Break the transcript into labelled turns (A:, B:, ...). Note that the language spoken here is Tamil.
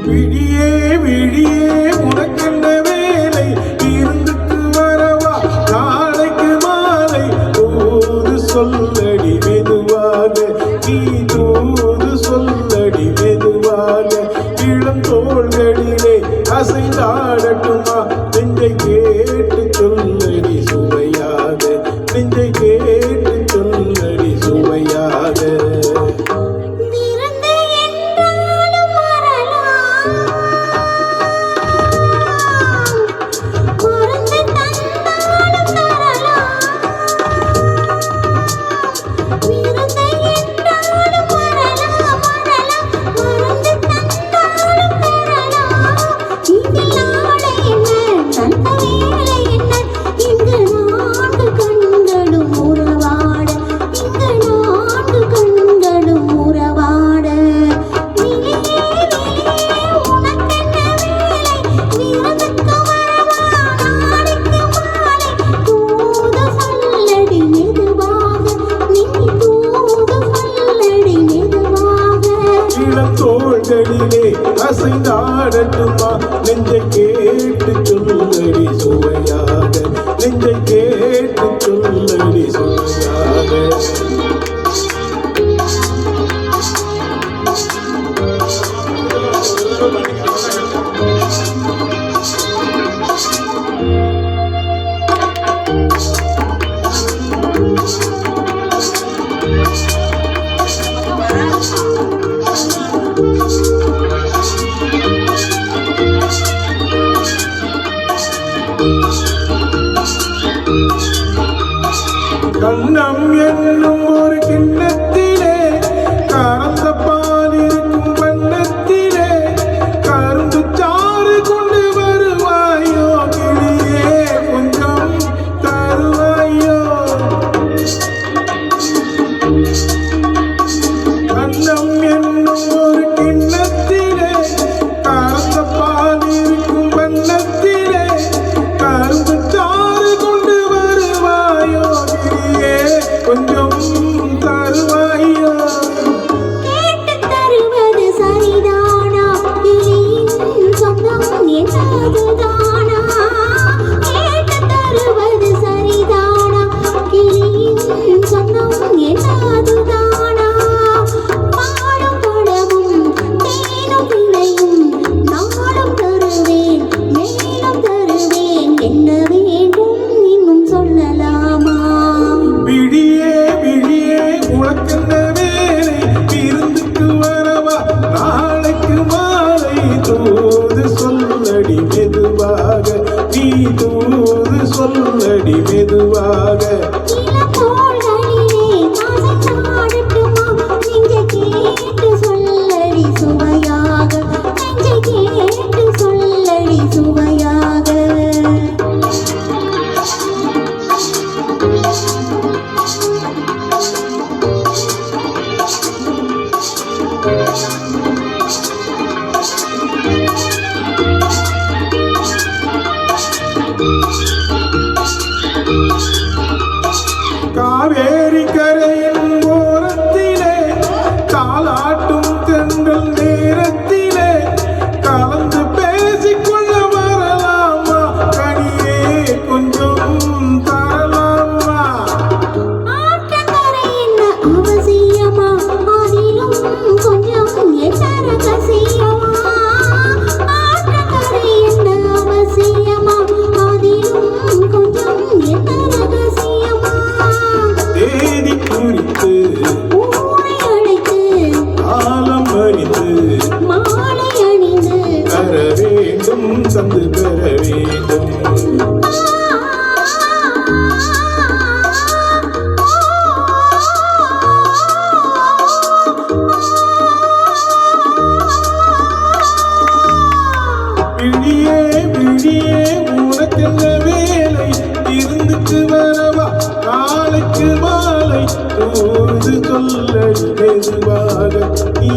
A: விழியே விழியே உனக்கென்ன வேலை இருந்துக்கு வரவா நாளைக்கு மாலை தூது சொல்லடி மெதுவாக நீ தூது சொல்லடி மெதுவாக இளம் தோள்களிலே அசைந்தாடட்டுமா நெஞ்சை கேட்டு சொல்லடி சுவையாக நெஞ்சை கேட்டு சொல்லடி சுவையாக தோள்களிலே அசைந்தாடட்டுமா நெஞ்சை கேட்டு சொல்லடி சுவையாக நெஞ்சை கேட்டு சொல்லடி சுவையாக கண்ணம் என்னும் ஒரு கிண்ணத்திலே கறந்த பால் இருக்கும் வண்ணத்திலே கரும்பு சாறு கொண்டு வருவாயோ கிளியே கொஞ்சம் தருவாயோ கண்ணம் என்னும் ஒரு கிண்ணத்திலே கறந்த பால் இருக்கும் வண்ணத்திலே கரும்பு சாறு கொண்டு வருவாயோ கொஞ்சம் தருவாயோ
B: கேட்டு தருவது சரிதானா கிளியின் சொந்தம் என்னதுதானா கேட்டு தருவது சரிதானா கிளியின் சொந்தம் என்னதுதானா பாடும் பழமும் தேனும் பிள்ளையும் நாடும் தருவேன் மேலும் தருவேன் என்ன வேண்டும் இன்னும் சொல்லலாமா
A: விழியே விழியே உனக்கென்ன வேலை விருந்துக்கு வரவா நாளைக்கு மாலை தூது சொல்லடி மெதுவாக நீ தூது சொல்லடி மெதுவாக
B: கேட்டு சொல்லடி சுவையாக நெஞ்சை கேட்டு சொல்லடி சுவையாக
A: காவேரி கரையின் ஓரத்திலே காலாட்டும் தென்றல் நேரத்திலே கலந்து பேசிக்கொள்ள வரலாமா கனியே கொஞ்சம் தரலாமா
B: ஆற்றங்கரை என்ன அவசியமா அதிலும் கொஞ்சம் என்ன ரகசியமா ஆற்றங்கரை என்ன அவசியமா அதிலும் கொஞ்சம் என்ன ரகசியமா
A: தேதி குறித்து
B: ஊரை அழைத்து
A: காலம் அறிந்து
B: மாலை அணிந்து
A: தர வேண்டும் தந்து பெற வேண்டும் விழியே விழியே உனக்கென்ன வேலை இருந்துக்கு வரவா நாளைக்கு மாலை தூது சொல்லடி மெதுவாக நீ